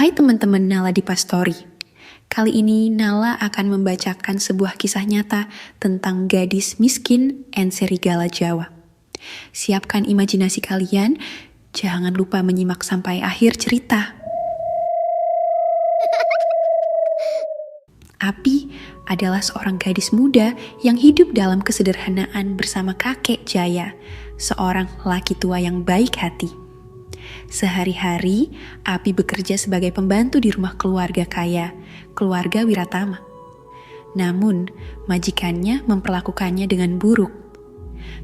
Hai teman-teman Nala di Pastori. Kali ini Nala akan membacakan sebuah kisah nyata tentang gadis miskin and serigala Jawa. Siapkan imajinasi kalian, jangan lupa menyimak sampai akhir cerita. Api adalah seorang gadis muda yang hidup dalam kesederhanaan bersama kakek Jaya, seorang laki tua yang baik hati. Sehari-hari, Api bekerja sebagai pembantu di rumah keluarga kaya, keluarga Wiratama. Namun, majikannya memperlakukannya dengan buruk.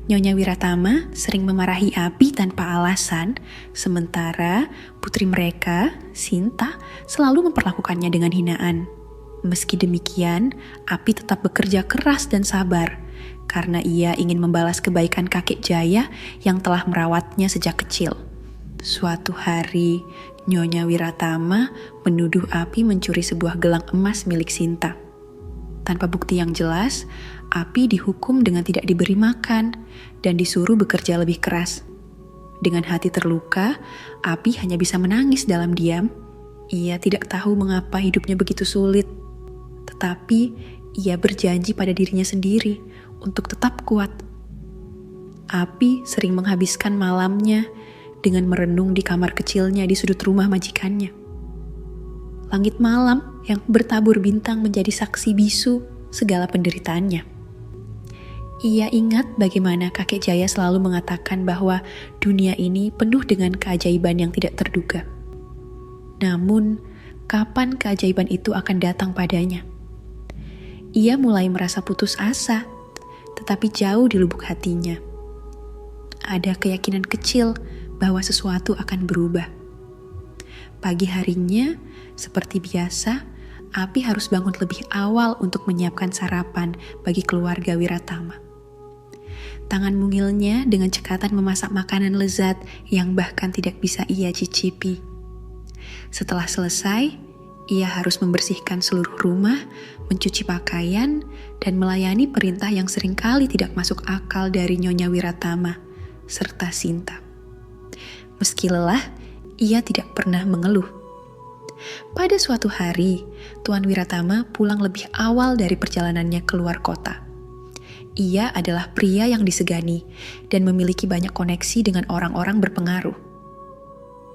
Nyonya Wiratama sering memarahi Api tanpa alasan, sementara putri mereka, Sinta, selalu memperlakukannya dengan hinaan. Meski demikian, Api tetap bekerja keras dan sabar, karena ia ingin membalas kebaikan kakek Jaya yang telah merawatnya sejak kecil. Suatu hari, Nyonya Wiratama menuduh Api mencuri sebuah gelang emas milik Sinta. Tanpa bukti yang jelas, Api dihukum dengan tidak diberi makan dan disuruh bekerja lebih keras. Dengan hati terluka, Api hanya bisa menangis dalam diam. Ia tidak tahu mengapa hidupnya begitu sulit. Tetapi, ia berjanji pada dirinya sendiri untuk tetap kuat. Api sering menghabiskan malamnya dengan merenung di kamar kecilnya di sudut rumah majikannya. Langit malam yang bertabur bintang menjadi saksi bisu segala penderitaannya. Ia ingat bagaimana kakek Jaya selalu mengatakan bahwa dunia ini penuh dengan keajaiban yang tidak terduga. Namun, kapan keajaiban itu akan datang padanya? Ia mulai merasa putus asa, tetapi jauh di lubuk hatinya ada keyakinan kecil bahwa sesuatu akan berubah. Pagi harinya, seperti biasa, Api harus bangun lebih awal untuk menyiapkan sarapan bagi keluarga Wiratama. Tangan mungilnya dengan cekatan memasak makanan lezat yang bahkan tidak bisa ia cicipi. Setelah selesai, ia harus membersihkan seluruh rumah, mencuci pakaian, dan melayani perintah yang seringkali tidak masuk akal dari Nyonya Wiratama, serta Sinta. Meski lelah, ia tidak pernah mengeluh. Pada suatu hari, Tuan Wiratama pulang lebih awal dari perjalanannya keluar kota. Ia adalah pria yang disegani dan memiliki banyak koneksi dengan orang-orang berpengaruh.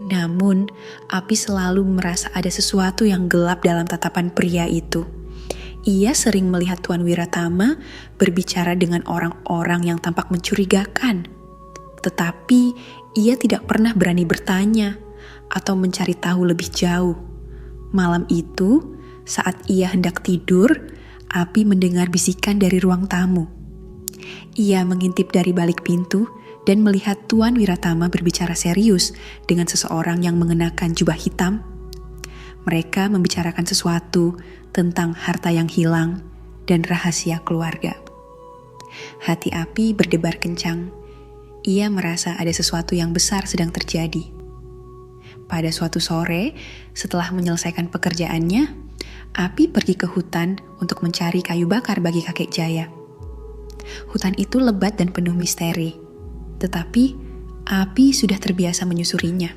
Namun, Api selalu merasa ada sesuatu yang gelap dalam tatapan pria itu. Ia sering melihat Tuan Wiratama berbicara dengan orang-orang yang tampak mencurigakan. Tetapi, ia tidak pernah berani bertanya atau mencari tahu lebih jauh. Malam itu, saat ia hendak tidur, Api mendengar bisikan dari ruang tamu. Ia mengintip dari balik pintu dan melihat Tuan Wiratama berbicara serius dengan seseorang yang mengenakan jubah hitam. Mereka membicarakan sesuatu tentang harta yang hilang dan rahasia keluarga. Hati Api berdebar kencang. Ia merasa ada sesuatu yang besar sedang terjadi. Pada suatu sore, setelah menyelesaikan pekerjaannya, Api pergi ke hutan untuk mencari kayu bakar bagi kakek Jaya. Hutan itu lebat dan penuh misteri, tetapi Api sudah terbiasa menyusurinya.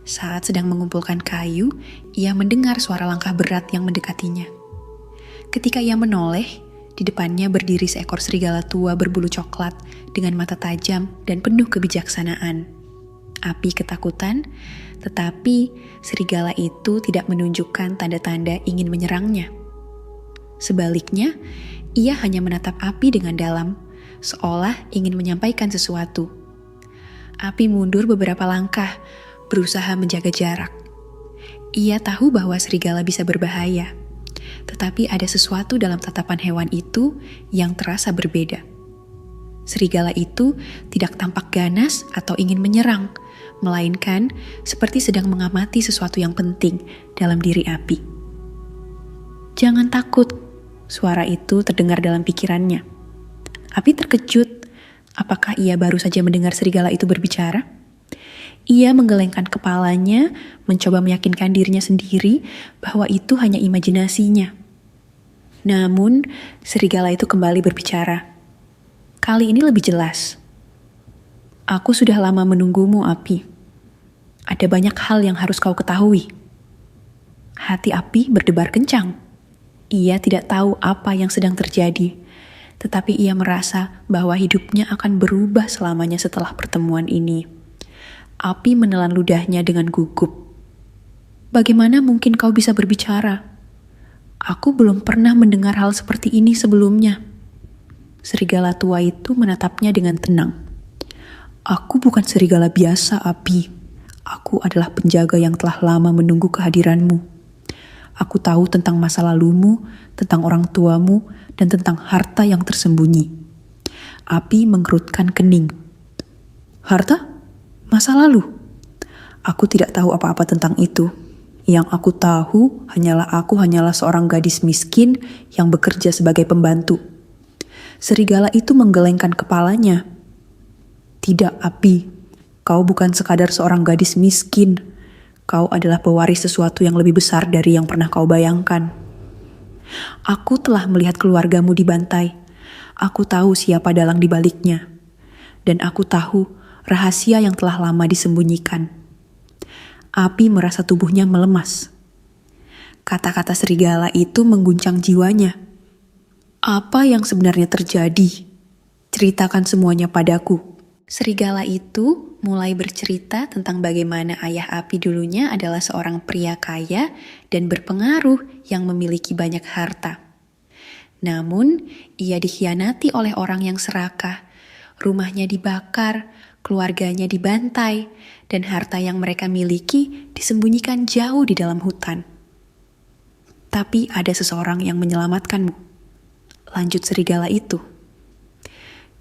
Saat sedang mengumpulkan kayu, ia mendengar suara langkah berat yang mendekatinya. Ketika ia menoleh, di depannya berdiri seekor serigala tua berbulu coklat dengan mata tajam dan penuh kebijaksanaan. Api ketakutan, tetapi serigala itu tidak menunjukkan tanda-tanda ingin menyerangnya. Sebaliknya, ia hanya menatap Api dengan dalam, seolah ingin menyampaikan sesuatu. Api mundur beberapa langkah, berusaha menjaga jarak. Ia tahu bahwa serigala bisa berbahaya. Tetapi ada sesuatu dalam tatapan hewan itu yang terasa berbeda. Serigala itu tidak tampak ganas atau ingin menyerang, melainkan seperti sedang mengamati sesuatu yang penting dalam diri Api. "Jangan takut," suara itu terdengar dalam pikirannya. Api terkejut. Apakah ia baru saja mendengar serigala itu berbicara? Ia menggelengkan kepalanya, mencoba meyakinkan dirinya sendiri bahwa itu hanya imajinasinya. Namun, serigala itu kembali berbicara. Kali ini lebih jelas. "Aku sudah lama menunggumu, Api. Ada banyak hal yang harus kau ketahui." Hati Api berdebar kencang. Ia tidak tahu apa yang sedang terjadi, tetapi ia merasa bahwa hidupnya akan berubah selamanya setelah pertemuan ini. Api menelan ludahnya dengan gugup. Bagaimana mungkin kau bisa berbicara? Aku belum pernah mendengar hal seperti ini sebelumnya. Serigala tua itu menatapnya dengan tenang. Aku bukan serigala biasa, Api. Aku adalah penjaga yang telah lama menunggu kehadiranmu. Aku tahu tentang masa lalumu, tentang orang tuamu, dan tentang harta yang tersembunyi. Api mengerutkan kening. Harta? Masa lalu? Aku tidak tahu apa-apa tentang itu. Yang aku tahu aku hanyalah seorang gadis miskin yang bekerja sebagai pembantu. Serigala itu menggelengkan kepalanya. Tidak, Api. Kau bukan sekadar seorang gadis miskin. Kau adalah pewaris sesuatu yang lebih besar dari yang pernah kau bayangkan. Aku telah melihat keluargamu dibantai. Aku tahu siapa dalang di baliknya. Dan aku tahu rahasia yang telah lama disembunyikan. Api merasa tubuhnya melemas. Kata-kata serigala itu mengguncang jiwanya. Apa yang sebenarnya terjadi? Ceritakan semuanya padaku. Serigala itu mulai bercerita tentang bagaimana ayah Api dulunya adalah seorang pria kaya dan berpengaruh yang memiliki banyak harta. Namun, ia dikhianati oleh orang yang serakah. Rumahnya dibakar, keluarganya dibantai, dan harta yang mereka miliki disembunyikan jauh di dalam hutan. Tapi ada seseorang yang menyelamatkanmu. Lanjut serigala itu.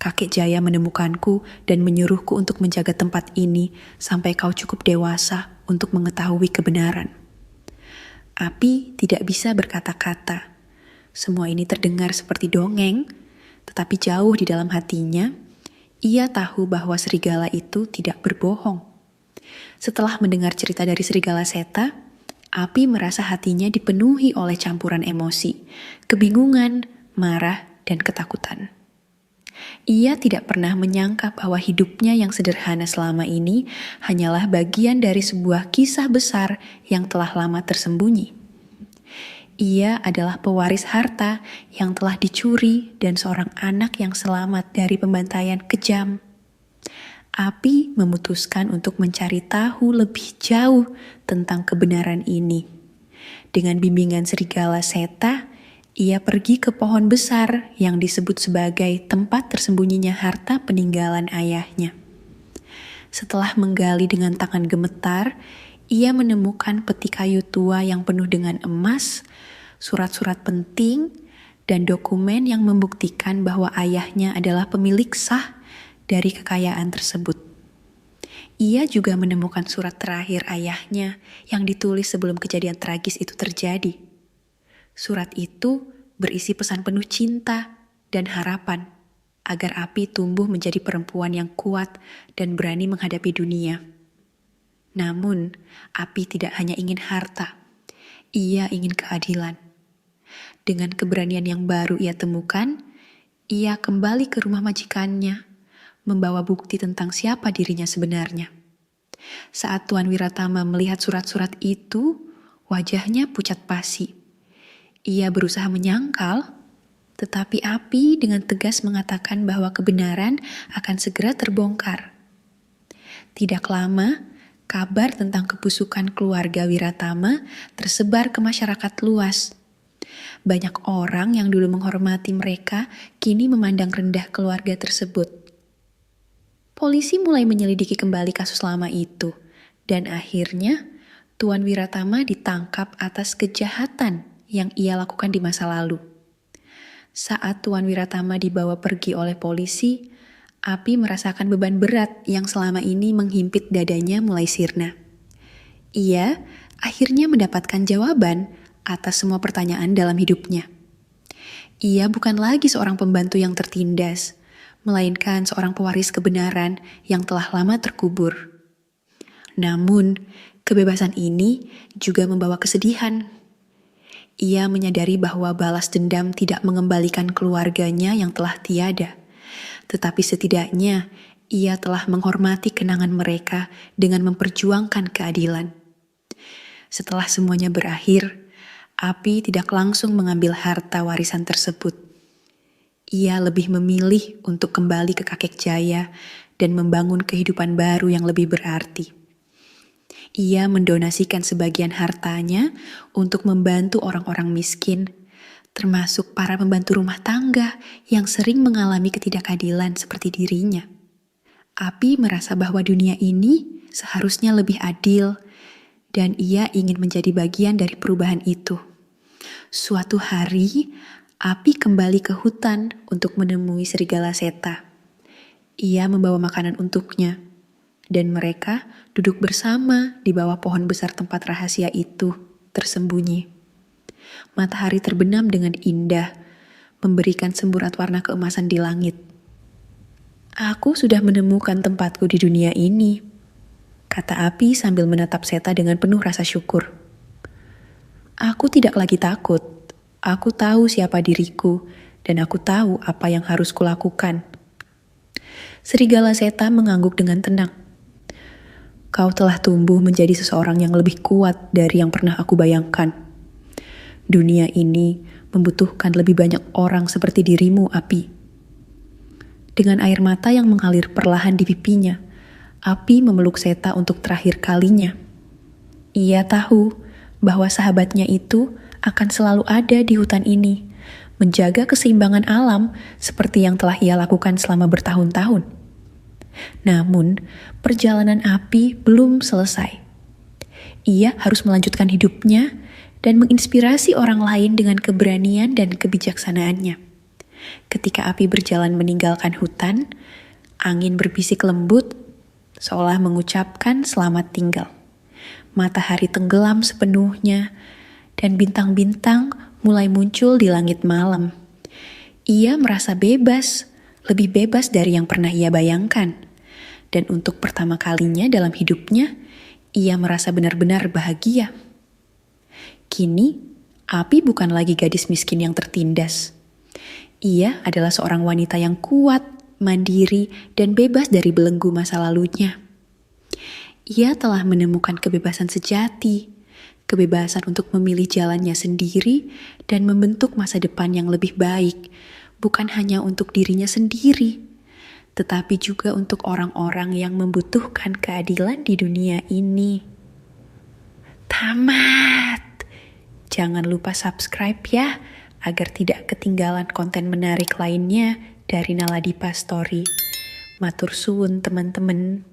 Kakek Jaya menemukanku dan menyuruhku untuk menjaga tempat ini sampai kau cukup dewasa untuk mengetahui kebenaran. Api tidak bisa berkata-kata. Semua ini terdengar seperti dongeng, tetapi jauh di dalam hatinya, ia tahu bahwa serigala itu tidak berbohong. Setelah mendengar cerita dari serigala Seta, Api merasa hatinya dipenuhi oleh campuran emosi, kebingungan, marah, dan ketakutan. Ia tidak pernah menyangka bahwa hidupnya yang sederhana selama ini hanyalah bagian dari sebuah kisah besar yang telah lama tersembunyi. Ia adalah pewaris harta yang telah dicuri dan seorang anak yang selamat dari pembantaian kejam. Api memutuskan untuk mencari tahu lebih jauh tentang kebenaran ini. Dengan bimbingan serigala Seta, ia pergi ke pohon besar yang disebut sebagai tempat tersembunyinya harta peninggalan ayahnya. Setelah menggali dengan tangan gemetar, ia menemukan peti kayu tua yang penuh dengan emas, surat-surat penting, dan dokumen yang membuktikan bahwa ayahnya adalah pemilik sah dari kekayaan tersebut. Ia juga menemukan surat terakhir ayahnya yang ditulis sebelum kejadian tragis itu terjadi. Surat itu berisi pesan penuh cinta dan harapan agar Api tumbuh menjadi perempuan yang kuat dan berani menghadapi dunia. Namun, Api tidak hanya ingin harta, ia ingin keadilan. Dengan keberanian yang baru ia temukan, ia kembali ke rumah majikannya, membawa bukti tentang siapa dirinya sebenarnya. Saat Tuan Wiratama melihat surat-surat itu, wajahnya pucat pasi. Ia berusaha menyangkal, tetapi Api dengan tegas mengatakan bahwa kebenaran akan segera terbongkar. Tidak lama, kabar tentang kebusukan keluarga Wiratama tersebar ke masyarakat luas. Banyak orang yang dulu menghormati mereka kini memandang rendah keluarga tersebut. Polisi mulai menyelidiki kembali kasus lama itu, dan akhirnya Tuan Wiratama ditangkap atas kejahatan yang ia lakukan di masa lalu. Saat Tuan Wiratama dibawa pergi oleh polisi, Api merasakan beban berat yang selama ini menghimpit dadanya mulai sirna. Ia akhirnya mendapatkan jawaban atas semua pertanyaan dalam hidupnya. Ia bukan lagi seorang pembantu yang tertindas, melainkan seorang pewaris kebenaran yang telah lama terkubur. Namun, kebebasan ini juga membawa kesedihan. Ia menyadari bahwa balas dendam tidak mengembalikan keluarganya yang telah tiada. Tetapi setidaknya ia telah menghormati kenangan mereka dengan memperjuangkan keadilan. Setelah semuanya berakhir, Api tidak langsung mengambil harta warisan tersebut. Ia lebih memilih untuk kembali ke kakek Jaya dan membangun kehidupan baru yang lebih berarti. Ia mendonasikan sebagian hartanya untuk membantu orang-orang miskin, termasuk para pembantu rumah tangga yang sering mengalami ketidakadilan seperti dirinya. Api merasa bahwa dunia ini seharusnya lebih adil, dan ia ingin menjadi bagian dari perubahan itu. Suatu hari, Api kembali ke hutan untuk menemui serigala Seta. Ia membawa makanan untuknya, dan mereka duduk bersama di bawah pohon besar tempat rahasia itu tersembunyi. Matahari terbenam dengan indah, memberikan semburat warna keemasan di langit. Aku sudah menemukan tempatku di dunia ini, kata Api sambil menatap Seta dengan penuh rasa syukur. Aku tidak lagi takut. Aku tahu siapa diriku, dan aku tahu apa yang harus kulakukan. Serigala Seta mengangguk dengan tenang. Kau telah tumbuh menjadi seseorang yang lebih kuat dari yang pernah aku bayangkan. Dunia ini membutuhkan lebih banyak orang seperti dirimu, Api. Dengan air mata yang mengalir perlahan di pipinya, Api memeluk Seta untuk terakhir kalinya. Ia tahu bahwa sahabatnya itu akan selalu ada di hutan ini, menjaga keseimbangan alam seperti yang telah ia lakukan selama bertahun-tahun. Namun, perjalanan Api belum selesai. Ia harus melanjutkan hidupnya dan menginspirasi orang lain dengan keberanian dan kebijaksanaannya. Ketika Api berjalan meninggalkan hutan, angin berbisik lembut, seolah mengucapkan selamat tinggal. Matahari tenggelam sepenuhnya, dan bintang-bintang mulai muncul di langit malam. Ia merasa bebas, lebih bebas dari yang pernah ia bayangkan. Dan untuk pertama kalinya dalam hidupnya, ia merasa benar-benar bahagia. Kini, Api bukan lagi gadis miskin yang tertindas. Ia adalah seorang wanita yang kuat, mandiri, dan bebas dari belenggu masa lalunya. Ia telah menemukan kebebasan sejati, kebebasan untuk memilih jalannya sendiri dan membentuk masa depan yang lebih baik, bukan hanya untuk dirinya sendiri, tetapi juga untuk orang-orang yang membutuhkan keadilan di dunia ini. Tamat! Jangan lupa subscribe ya, agar tidak ketinggalan konten menarik lainnya dari Naladipa Story. Matur suwun teman-teman.